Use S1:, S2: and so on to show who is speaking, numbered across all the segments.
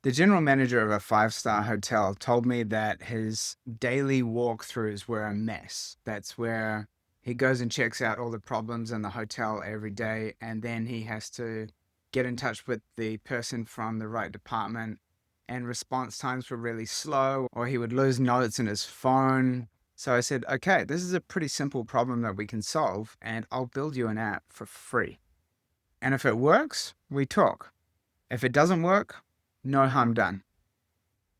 S1: The general manager of a five-star hotel told me that his daily walkthroughs were a mess. That's where he goes and checks out all the problems in the hotel every day, and then he has to get in touch with the person from the right department, and response times were really slow, or he would lose notes in his phone. So I said, okay, this is a pretty simple problem that we can solve, and I'll build you an app for free. And if it works, we talk. If it doesn't work, no harm done.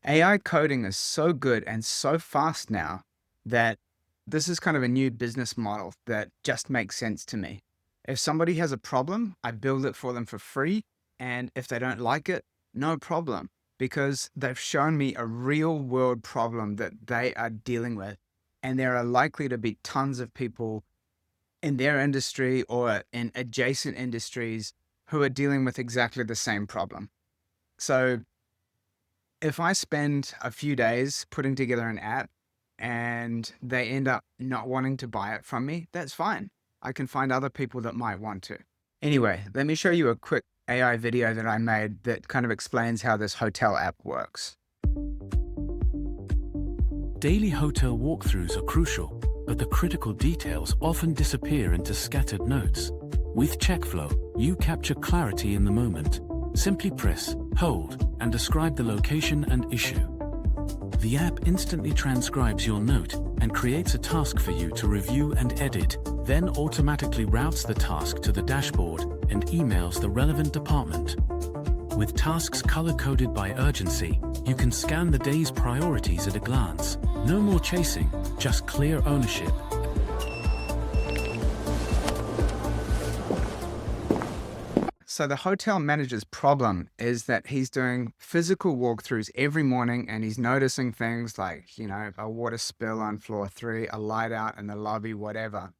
S1: AI coding is so good and so fast now that this is kind of a new business model that just makes sense to me. If somebody has a problem, I build it for them for free. And if they don't like it, no problem, because they've shown me a real world problem that they are dealing with. And there are likely to be tons of people in their industry or in adjacent industries who are dealing with exactly the same problem. So if I spend a few days putting together an app and they end up not wanting to buy it from me, that's fine. I can find other people that might want to. Anyway, let me show you a quick AI video that I made that kind of explains how this hotel app works.
S2: Daily hotel walkthroughs are crucial, but the critical details often disappear into scattered notes. With CheckFlow, you capture clarity in the moment. Simply press, hold, and describe the location and issue. The app instantly transcribes your note and creates a task for you to review and edit, then automatically routes the task to the dashboard and emails the relevant department. With tasks color-coded by urgency, you can scan the day's priorities at a glance. No more chasing, just clear ownership.
S1: So the hotel manager's problem is that he's doing physical walkthroughs every morning and he's noticing things like, a water spill on floor 3, a light out in the lobby, whatever.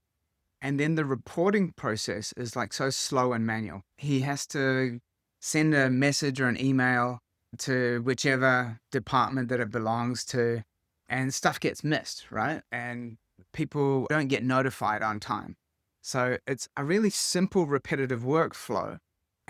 S1: And then the reporting process is like so slow and manual. He has to send a message or an email to whichever department that it belongs to, and stuff gets missed, right? And people don't get notified on time. So it's a really simple, repetitive workflow.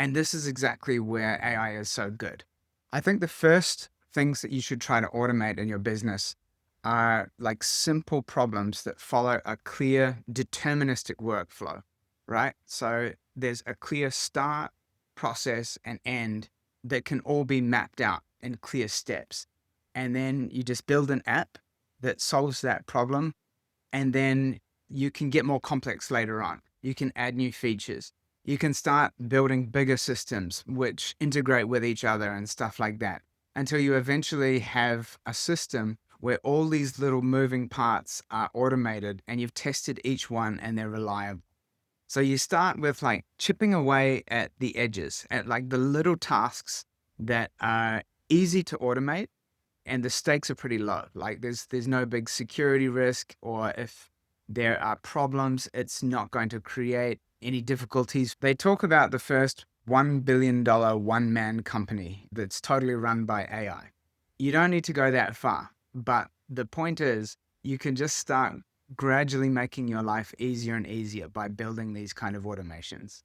S1: And this is exactly where AI is so good. I think the first things that you should try to automate in your business are like simple problems that follow a clear deterministic workflow, right? So there's a clear start, process, and end that can all be mapped out in clear steps. And then you just build an app that solves that problem. And then you can get more complex later on. You can add new features. You can start building bigger systems which integrate with each other and stuff like that, until you eventually have a system where all these little moving parts are automated and you've tested each one and they're reliable. So you start with like chipping away at the edges, at like the little tasks that are easy to automate and the stakes are pretty low. Like there's no big security risk, or if there are problems, it's not going to create any difficulties. They talk about the first $1 billion one-man company that's totally run by AI. You don't need to go that far, but the point is you can just start gradually making your life easier and easier by building these kind of automations.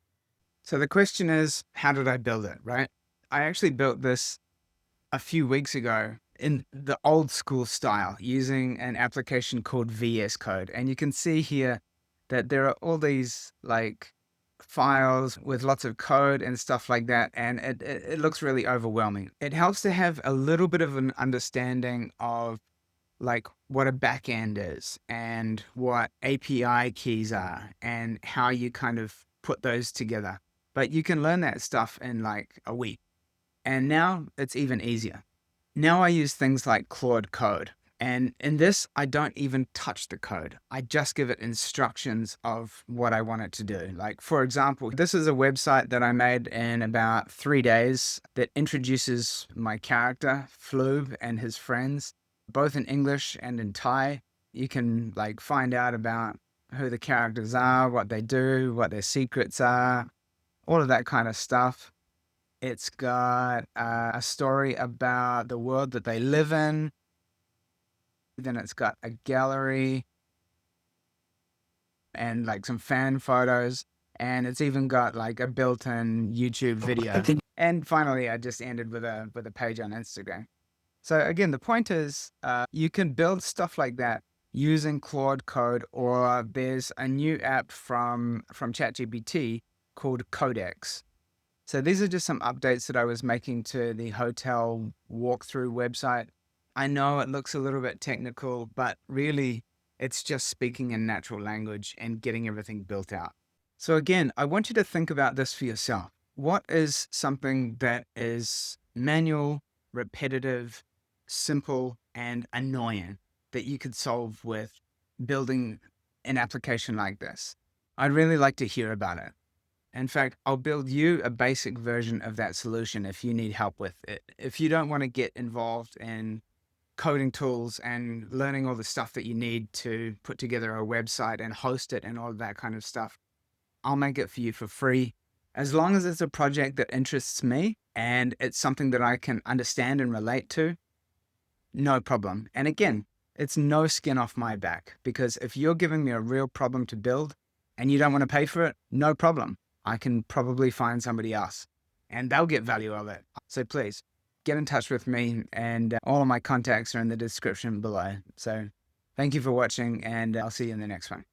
S1: So the question is, how did I build it, right? I actually built this a few weeks ago in the old school style using an application called VS Code. And you can see here that there are all these like files with lots of code and stuff like that. And it looks really overwhelming. It helps to have a little bit of an understanding of like what a backend is and what API keys are and how you kind of put those together. But you can learn that stuff in like a week. And now it's even easier. Now I use things like Claude Code. And in this, I don't even touch the code. I just give it instructions of what I want it to do. Like, for example, this is a website that I made in about 3 days that introduces my character, Floob, and his friends, both in English and in Thai. You can like find out about who the characters are, what they do, what their secrets are, all of that kind of stuff. It's got a story about the world that they live in. Then it's got a gallery and like some fan photos. And it's even got like a built-in YouTube video. And finally, I just ended with a page on Instagram. So again, the point is, you can build stuff like that using Claude Code, or there's a new app from ChatGPT called Codex. So these are just some updates that I was making to the hotel walkthrough website. I know it looks a little bit technical, but really it's just speaking in natural language and getting everything built out. So again, I want you to think about this for yourself. What is something that is manual, repetitive, simple, and annoying that you could solve with building an application like this? I'd really like to hear about it. In fact, I'll build you a basic version of that solution if you need help with it. If you don't want to get involved in coding tools and learning all the stuff that you need to put together a website and host it and all that kind of stuff, I'll make it for you for free. As long as it's a project that interests me and it's something that I can understand and relate to, no problem. And again, it's no skin off my back, because if you're giving me a real problem to build and you don't want to pay for it, no problem. I can probably find somebody else and they'll get value of it. So please get in touch with me, and all of my contacts are in the description below. So thank you for watching, and I'll see you in the next one.